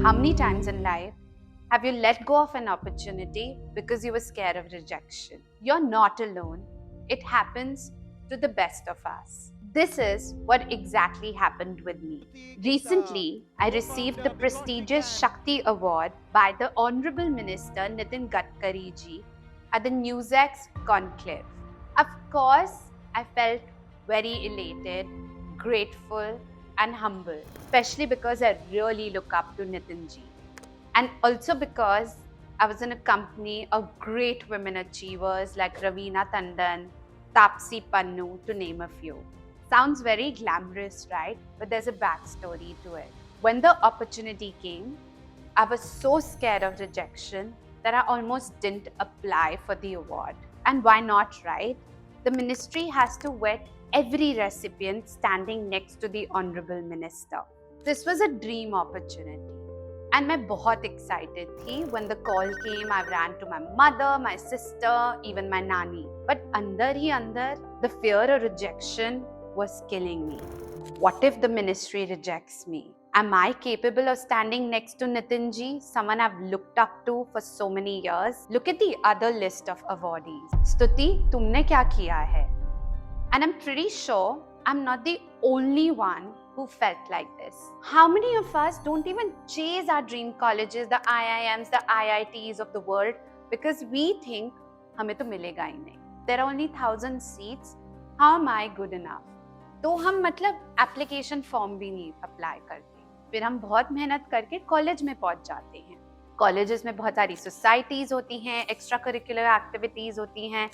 How many times in life have you let go of an opportunity because you were scared of rejection? You're not alone. It happens to the best of us. This is what exactly happened with me. Recently, I received the prestigious Shakti Award by the Honorable Minister Nitin Gadkari ji at the NewsX conclave. Of course, I felt very elated, grateful, and humble, especially because I really look up to Nitin ji. And also because I was in a company of great women achievers like Raveena Tandon, Tapsi Pannu, to name a few. Sounds very glamorous, right? But there's a backstory to it. When the opportunity came, I was so scared of rejection that I almost didn't apply for the award. And why not, right? The ministry has to vet every recipient standing next to the Honorable Minister. This was a dream opportunity. And मैं बहुत excited थी. When the call came, I ran to my mother, my sister, even my nanny. But अंदर ही अंदर, the fear of rejection was killing me. What if the ministry rejects me? Am I capable of standing next to Nitin ji, someone I've looked up to for so many years? Look at the other list of awardees. Stuti, तुमने क्या किया है? And I'm pretty sure I'm not the only one who felt like this. How many of us don't even chase our dream colleges, the IIMs, the IITs of the world, because we think हमें तो मिलेगा ही नहीं. There are only 1,000 seats. How am I good enough? तो हम मतलब application form भी नहीं apply करते. फिर हम बहुत मेहनत करके कॉलेज में पहुंच जाते हैं. कॉलेजेस में बहुत सारी सोसाइटीज होती हैं, एक्स्ट्रा करिकुलर एक्टिविटीज होती हैं,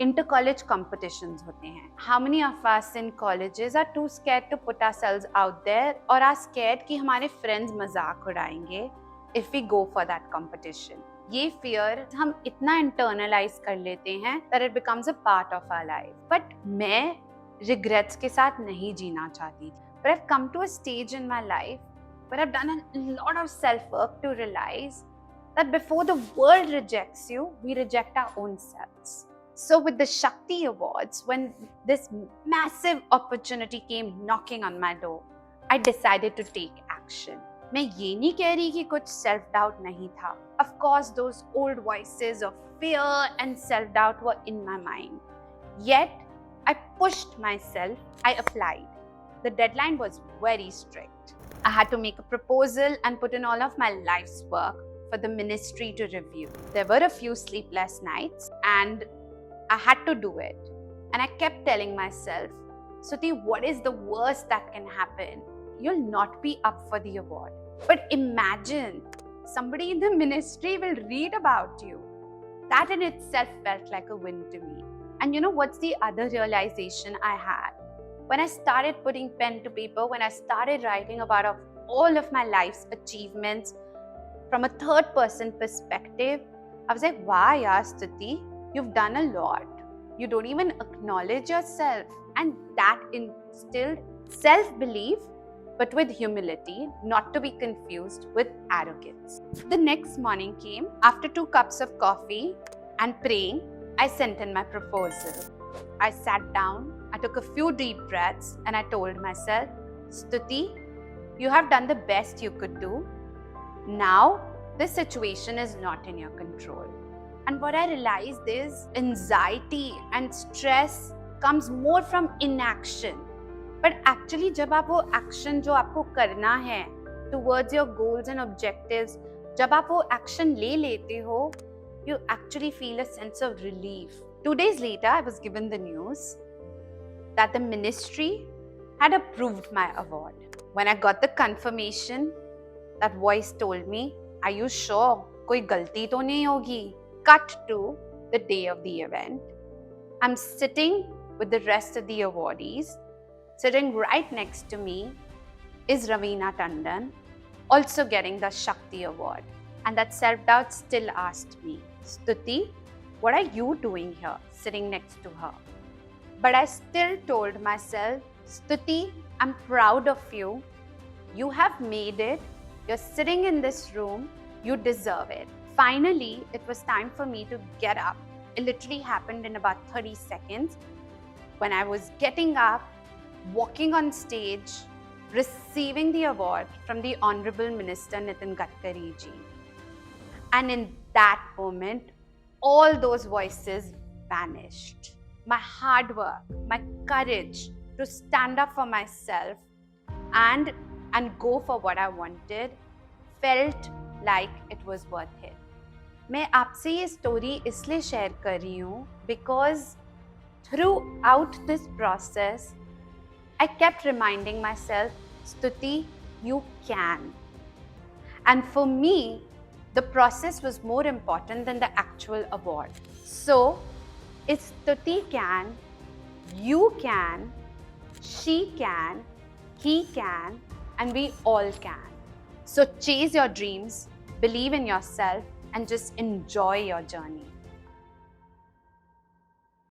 इंटर कॉलेज कॉम्पिटिशन्स होते हैं. How many of us in colleges are too scared to put ourselves out there or are scared कि हमारे friends मजाक उड़ाएंगे if we go for that competition? ये fear हम इतना internalize कर लेते हैं that it becomes a part of our life. But मैं regrets के साथ नहीं जीना चाहती. But I've come to a stage in my life where I've done a lot of self-work to realize that before the world rejects you, we reject our own selves. So with the Shakti Awards, when this massive opportunity came knocking on my door, I decided to take action. मैं ये नहीं कह रही कि कुछ self doubt नहीं था. Of course, those old voices of fear and self doubt were in my mind. Yet, I pushed myself. I applied. The deadline was very strict. I had to make a proposal and put in all of my life's work for the ministry to review. There were a few sleepless nights and I had to do it. And I kept telling myself, Suti, what is the worst that can happen? You'll not be up for the award. But imagine somebody in the ministry will read about you. That in itself felt like a win to me. And you know what's the other realization I had? When I started putting pen to paper, when I started writing about all of my life's achievements from a third person perspective, I was like, wow, yaar, Stuti, you've done a lot. You don't even acknowledge yourself. And that instilled self-belief, but with humility, not to be confused with arrogance. The next morning came. After 2 cups of coffee and praying, I sent in my proposal. I sat down, I took a few deep breaths, and I told myself, Stuti, you have done the best you could do. Now, this situation is not in your control. And what I realized is anxiety and stress comes more from inaction. But actually, जब आप वो action जो आपको करना है towards your goals and objectives, जब आप वो action ले लेते हो, you actually feel a sense of relief. 2 days later, I was given the news that the ministry had approved my award. When I got the confirmation, that voice told me, are you sure? कोई गलती तो नहीं होगी? Cut to the day of the event. I'm sitting with the rest of the awardees. Sitting right next to me is Raveena Tandon, also getting the Shakti Award. And that self-doubt still asked me, Stuti, what are you doing here, sitting next to her? But I still told myself, Stuti, I'm proud of you. You have made it. You're sitting in this room. You deserve it. Finally, it was time for me to get up. It literally happened in about 30 seconds. When I was getting up, walking on stage, receiving the award from the Honorable Minister Nitin Gadkari ji. And in that moment, all those voices vanished. My hard work, my courage to stand up for myself and go for what I wanted felt like it was worth it. मैं आपसे ये story इसलिए share कर रही हूँ because throughout this process, I kept reminding myself, Stuti, you can. And for me, the process was more important than the actual award. So, if Stuti can, you can, she can, he can, and we all can. So chase your dreams, believe in yourself, and just enjoy your journey.